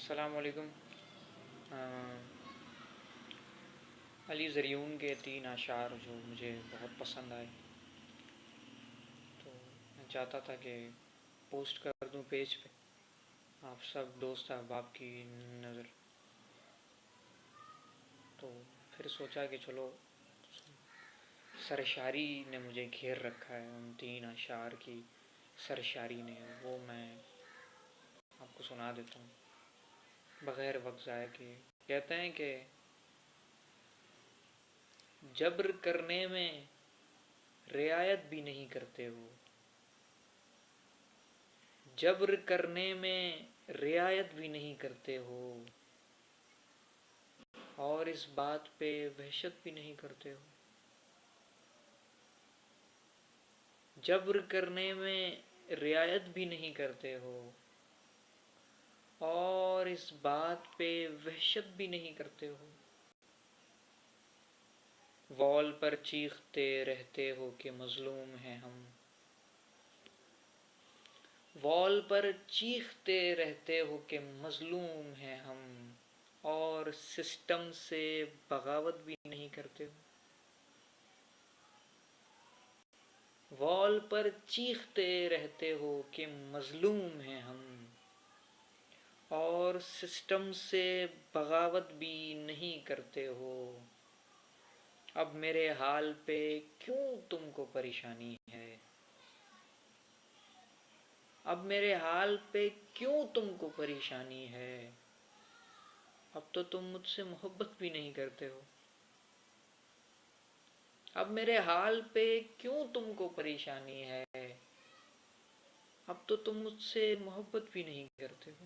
السلام علیکم۔ علی زریون کے 3 اشعار جو مجھے بہت پسند آئے، تو میں چاہتا تھا کہ پوسٹ کر دوں پیج پہ، آپ سب دوست احباب کی نظر۔ تو پھر سوچا کہ چلو، سرشاری نے مجھے گھیر رکھا ہے، ان 3 اشعار کی سرشاری نے، وہ میں آپ کو سنا دیتا ہوں بغیر وقت ضائع کیے۔ کہتے ہیں کہ جبر کرنے میں رعایت بھی نہیں کرتے ہو، جبر کرنے میں رعایت بھی نہیں کرتے ہو، اور اس بات پہ وحشت بھی نہیں کرتے ہو۔ جبر کرنے میں رعایت بھی نہیں کرتے ہو، اور اس بات پہ وحشت بھی نہیں کرتے ہو۔ وال پر چیختے رہتے ہو کہ مظلوم ہیں ہم، وال پر چیختے رہتے ہو کہ مظلوم ہیں ہم، اور سسٹم سے بغاوت بھی نہیں کرتے ہو۔ وال پر چیختے رہتے ہو کہ مظلوم ہیں ہم، اور سسٹم سے بغاوت بھی نہیں کرتے ہو۔ اب میرے حال پہ کیوں تم کو پریشانی ہے، اب میرے حال پہ کیوں تم کو پریشانی ہے، اب تو تم مجھ سے محبت بھی نہیں کرتے ہو۔ اب میرے حال پہ کیوں تم کو پریشانی ہے، اب تو تم مجھ سے محبت بھی نہیں کرتے ہو۔